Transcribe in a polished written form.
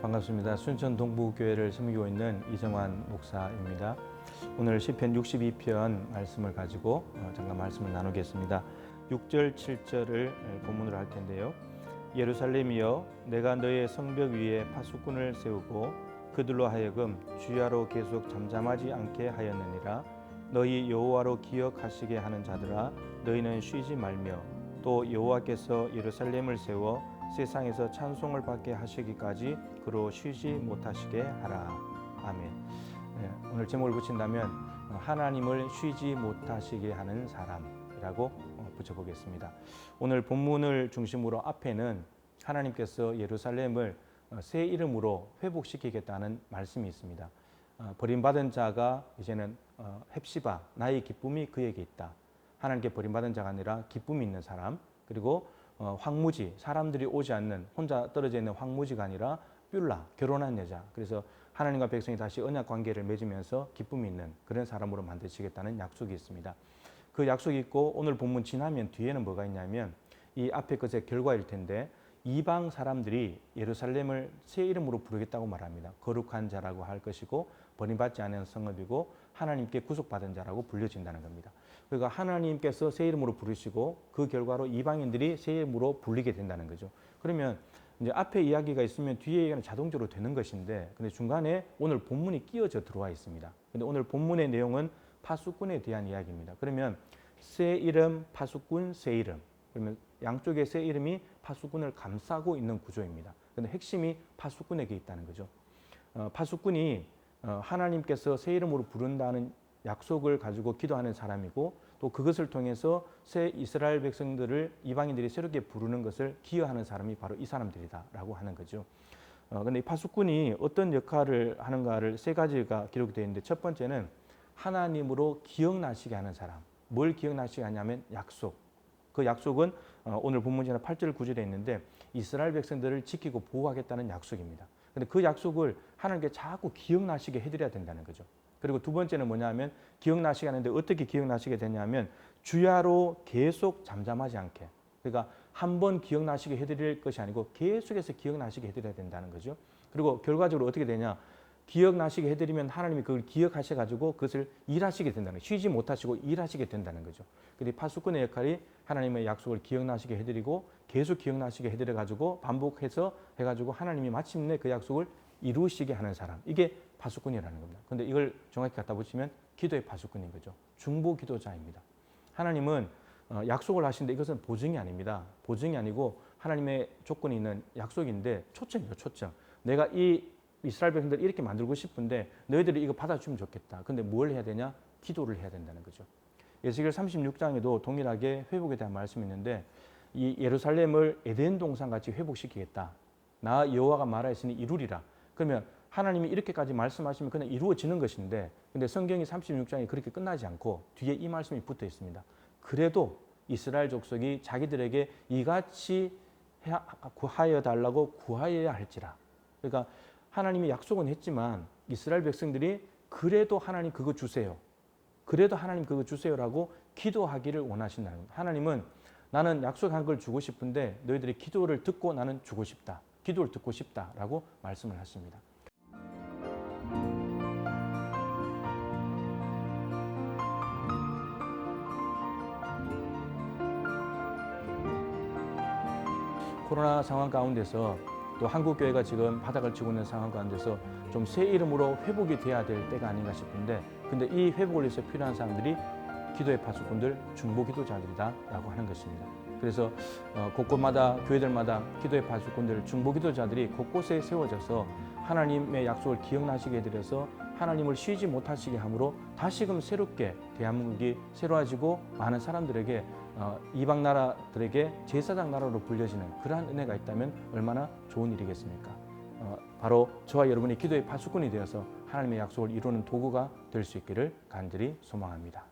반갑습니다. 순천 동부교회를 섬기고 있는 이정환 목사입니다. 오늘 시편 62편 말씀을 가지고 잠깐 말씀을 나누겠습니다. 6절, 7절을 본문으로 할 텐데요. 예루살렘이여, 내가 너의 성벽 위에 파수꾼을 세우고 그들로 하여금 주야로 계속 잠잠하지 않게 하였느니라. 너희 여호와로 기억하시게 하는 자들아, 너희는 쉬지 말며 또 여호와께서 예루살렘을 세워 세상에서 찬송을 받게 하시기까지 그로 쉬지 못하시게 하라. 아멘. 오늘 제목을 붙인다면 하나님을 쉬지 못하시게 하는 사람이라고 붙여보겠습니다. 오늘 본문을 중심으로 앞에는 하나님께서 예루살렘을 새 이름으로 회복시키겠다는 말씀이 있습니다. 버림받은 자가 이제는 헵시바, 나의 기쁨이 그에게 있다. 하나님께 버림받은 자가 아니라 기쁨이 있는 사람, 그리고 황무지, 사람들이 오지 않는 혼자 떨어져 있는 황무지가 아니라 뷸라, 결혼한 여자. 그래서 하나님과 백성이 다시 언약 관계를 맺으면서 기쁨이 있는 그런 사람으로 만드시겠다는 약속이 있습니다. 그 약속이 있고 오늘 본문 지나면 뒤에는 뭐가 있냐면 이 앞에 것의 결과일 텐데 이방 사람들이 예루살렘을 새 이름으로 부르겠다고 말합니다. 거룩한 자라고 할 것이고 버림받지 않은 성읍이고 하나님께 구속받은 자라고 불려진다는 겁니다. 그러니까 하나님께서 새 이름으로 부르시고 그 결과로 이방인들이 새 이름으로 불리게 된다는 거죠. 그러면 이제 앞에 이야기가 있으면 뒤에 이야기는 자동적으로 되는 것인데 근데 중간에 오늘 본문이 끼어져 들어와 있습니다. 근데 오늘 본문의 내용은 파수꾼에 대한 이야기입니다. 그러면 새 이름, 파수꾼, 새 이름. 그러면 양쪽의 새 이름이 파수꾼을 감싸고 있는 구조입니다. 그런데 핵심이 파수꾼에게 있다는 거죠. 파수꾼이 하나님께서 새 이름으로 부른다는 약속을 가지고 기도하는 사람이고 또 그것을 통해서 새 이스라엘 백성들을 이방인들이 새롭게 부르는 것을 기여하는 사람이 바로 이 사람들이다라고 하는 거죠. 그런데 이 파수꾼이 어떤 역할을 하는가를 세 가지가 기록되어 있는데 첫 번째는 하나님으로 기억나시게 하는 사람. 뭘 기억나시게 하냐면 약속. 그 약속은 오늘 본문 지나 8절 9절에 있는데 이스라엘 백성들을 지키고 보호하겠다는 약속입니다. 그런데 그 약속을 하나님께 자꾸 기억나시게 해드려야 된다는 거죠. 그리고 두 번째는 뭐냐면 기억나시게 하는데 어떻게 기억나시게 되냐면 주야로 계속 잠잠하지 않게. 그러니까 한 번 기억나시게 해드릴 것이 아니고 계속해서 기억나시게 해드려야 된다는 거죠. 그리고 결과적으로 어떻게 되냐. 기억나시게 해드리면 하나님이 그걸 기억하셔가지고 그것을 일하시게 된다는 거예요. 쉬지 못하시고 일하시게 된다는 거죠. 그런데 파수꾼의 역할이 하나님의 약속을 기억나시게 해드리고 계속 기억나시게 해드려가지고 반복해서 해가지고 하나님이 마침내 그 약속을 이루시게 하는 사람. 이게 파수꾼이라는 겁니다. 그런데 이걸 정확히 갖다 붙이면 기도의 파수꾼인 거죠. 중보 기도자입니다. 하나님은 약속을 하시는데 이것은 보증이 아닙니다. 보증이 아니고 하나님의 조건이 있는 약속인데 초점이죠. 초점. 내가 이 이스라엘 백성들 이렇게 만들고 싶은데 너희들이 이거 받아주면 좋겠다. 근데 뭘 해야 되냐? 기도를 해야 된다는 거죠. 에스겔 36장에도 동일하게 회복에 대한 말씀이 있는데 이 예루살렘을 에덴 동산같이 회복시키겠다. 나 여호와가 말하였으니 이루리라. 그러면 하나님이 이렇게까지 말씀하시면 그냥 이루어지는 것인데 근데 성경이 36장이 그렇게 끝나지 않고 뒤에 이 말씀이 붙어 있습니다. 그래도 이스라엘 족속이 자기들에게 이같이 구하여 달라고 구하여야 할지라. 그러니까 하나님이 약속은 했지만 이스라엘 백성들이 그래도 하나님 그거 주세요. 그래도 하나님 그거 주세요라고 기도하기를 원하신다는 겁니다. 하나님은 나는 약속한 걸 주고 싶은데 너희들의 기도를 듣고 나는 주고 싶다. 기도를 듣고 싶다라고 말씀을 하십니다. 코로나 상황 가운데서 또 한국교회가 지금 바닥을 치고 있는 상황 가운데서 좀 새 이름으로 회복이 돼야 될 때가 아닌가 싶은데 근데 이 회복을 위해서 필요한 사람들이 기도의 파수꾼들, 중보 기도자들이다라고 하는 것입니다. 그래서 곳곳마다 교회들마다 기도의 파수꾼들, 중보 기도자들이 곳곳에 세워져서 하나님의 약속을 기억나시게 해드려서 하나님을 쉬지 못하시게 함으로 다시금 새롭게 대한민국이 새로워지고 많은 사람들에게 이방 나라들에게 제사장 나라로 불려지는 그러한 은혜가 있다면 얼마나 좋은 일이겠습니까? 바로 저와 여러분이 기도의 파수꾼이 되어서 하나님의 약속을 이루는 도구가 될 수 있기를 간절히 소망합니다.